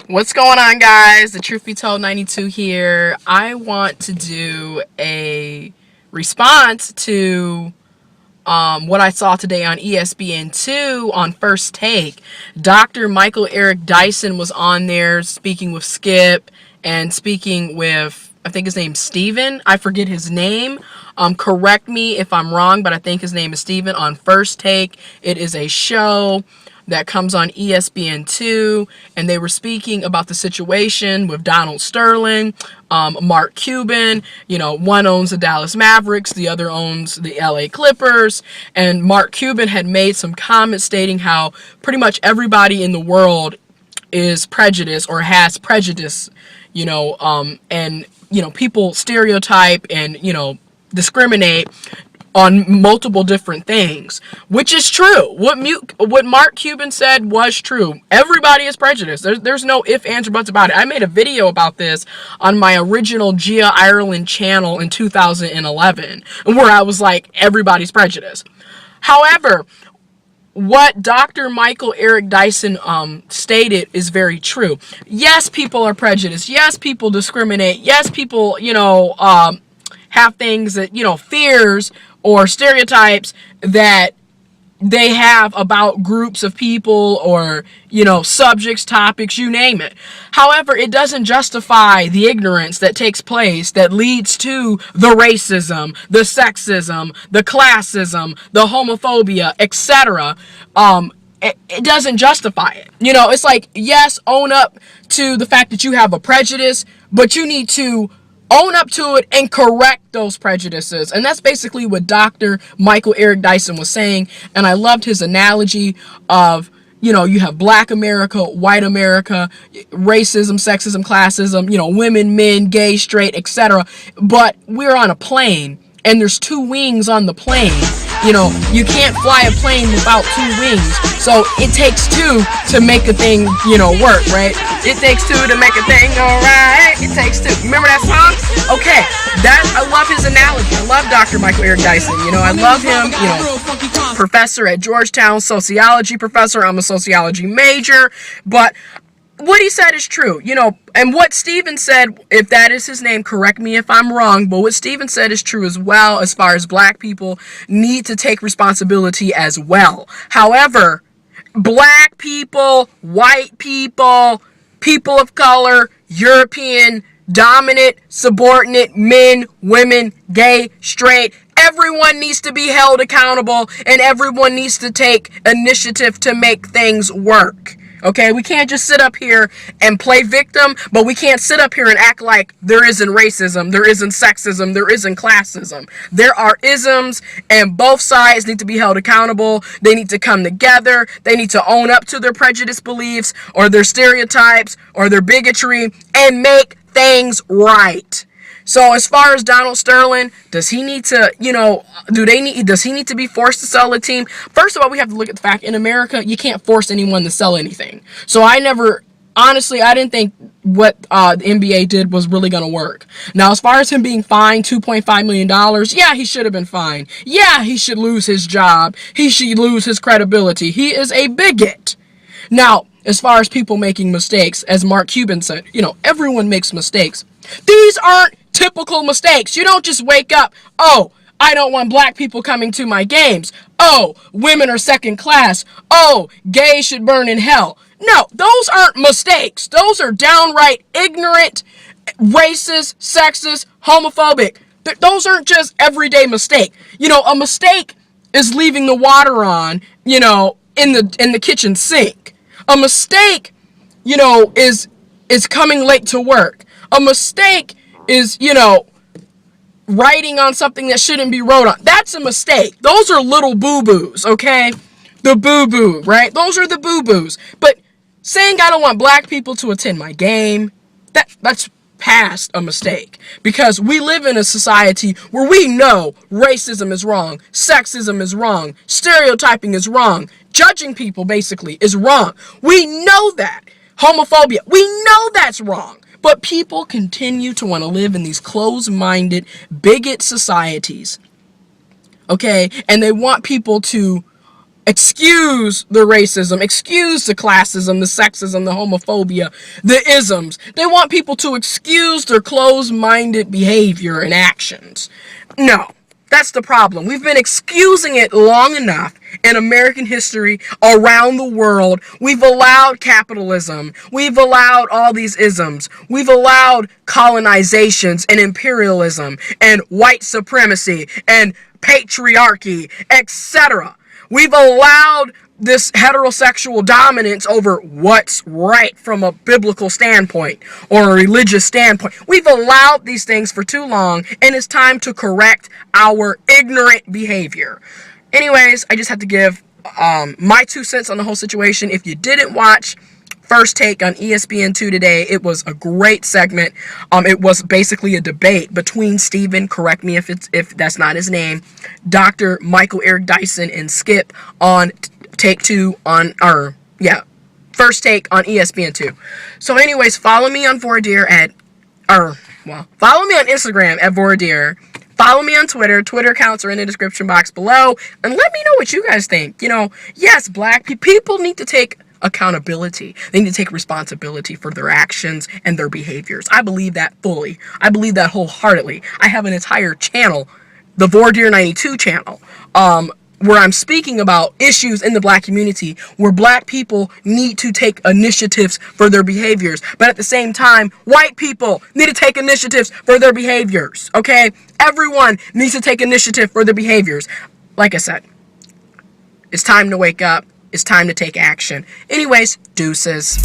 What's going on, guys? The Truth Be Told 92 here. I want to do a response to what I saw today on ESPN2 on First Take. Dr. Michael Eric Dyson was on there speaking with Skip and speaking with, I think his name's Steven. I forget his name. Correct me if I'm wrong, but I think his name is Steven on First Take. It is a show that comes on ESPN2, and they were speaking about the situation with Donald Sterling, Mark Cuban. You know, one owns the Dallas Mavericks, the other owns the LA Clippers, and Mark Cuban had made some comments stating how pretty much everybody in the world is prejudiced or has prejudice, and, people stereotype and, discriminate on multiple different things, which is true. What Mark Cuban said was true. Everybody is prejudiced. There's no ifs, ands, or buts about it. I made a video about this on my original Gia Ireland channel in 2011, where I was like, everybody's prejudiced. However, what Dr. Michael Eric Dyson stated is very true. Yes, people are prejudiced. Yes, people discriminate. Yes, people, have things that, fears or stereotypes that they have about groups of people or, subjects, topics, you name it. However, it doesn't justify the ignorance that takes place that leads to the racism, the sexism, the classism, the homophobia, etc. It doesn't justify it. It's like, yes, own up to the fact that you have a prejudice, but you need to own up to it and correct those prejudices. And that's basically what Dr. Michael Eric Dyson was saying. And I loved his analogy of, you have black America, white America, racism, sexism, classism, women, men, gay, straight, etc. But we're on a plane and there's two wings on the plane. You can't fly a plane without two wings. So it takes two to make a thing, work, right? It takes two to make a thing go right. It takes two. Remember that song? Okay. I love his analogy. I love Dr. Michael Eric Dyson. I love him, professor at Georgetown, sociology professor. I'm a sociology major, but what he said is true, and what Steven said, if that is his name, correct me if I'm wrong, but what Steven said is true as well, as far as black people need to take responsibility as well. However, black people, white people, people of color, European, dominant, subordinate, men, women, gay, straight, everyone needs to be held accountable and everyone needs to take initiative to make things work. Okay, we can't just sit up here and play victim, but we can't sit up here and act like there isn't racism, there isn't sexism, there isn't classism. There are isms, and both sides need to be held accountable. They need to come together. They need to own up to their prejudice beliefs or their stereotypes or their bigotry and make things right. So as far as Donald Sterling, does he need to, does he need to be forced to sell a team? First of all, we have to look at the fact in America, you can't force anyone to sell anything. So I didn't think what the NBA did was really going to work. Now, as far as him being fined $2.5 million, yeah, he should have been fined. Yeah, he should lose his job. He should lose his credibility. He is a bigot. Now, as far as people making mistakes, as Mark Cuban said, everyone makes mistakes. These aren't typical mistakes. You don't just wake up, oh, I don't want black people coming to my games. Oh, women are second class. Oh, gays should burn in hell. No, those aren't mistakes. Those are downright ignorant, racist, sexist, homophobic. Those aren't just everyday mistake. A mistake is leaving the water on, in the kitchen sink. A mistake, is coming late to work. A mistake is, writing on something that shouldn't be wrote on. That's a mistake. Those are little boo-boos, okay? The boo-boo, right? Those are the boo-boos. But saying I don't want black people to attend my game, that's past a mistake. Because we live in a society where we know racism is wrong, sexism is wrong, stereotyping is wrong, judging people, basically, is wrong. We know that. Homophobia, we know that's wrong. But people continue to want to live in these closed-minded, bigot societies. Okay? And they want people to excuse the racism, excuse the classism, the sexism, the homophobia, the isms. They want people to excuse their closed-minded behavior and actions. No, that's the problem. We've been excusing it long enough in American history, around the world. We've allowed capitalism. We've allowed all these isms. We've allowed colonizations and imperialism and white supremacy and patriarchy, etc. We've allowed this heterosexual dominance over what's right from a biblical standpoint or a religious standpoint. We've allowed these things for too long, and it's time to correct our ignorant behavior. Anyways, I just had to give my 2 cents on the whole situation. If you didn't watch First Take on ESPN2 today, it was a great segment. It was basically a debate between Stephen, correct me if that's not his name, Dr. Michael Eric Dyson, and Skip on Take 2 on, First Take on ESPN2. So anyways, follow me on Vordeer follow me on Instagram at Vordeer. Follow me on Twitter. Twitter accounts are in the description box below. And let me know what you guys think. Yes, black people need to take accountability. They need to take responsibility for their actions and their behaviors. I believe that fully. I believe that wholeheartedly. I have an entire channel, the Vordeer 92 channel, where I'm speaking about issues in the black community where black people need to take initiatives for their behaviors. But at the same time, white people need to take initiatives for their behaviors, okay? Everyone needs to take initiative for their behaviors. Like I said, it's time to wake up. It's time to take action. Anyways, deuces.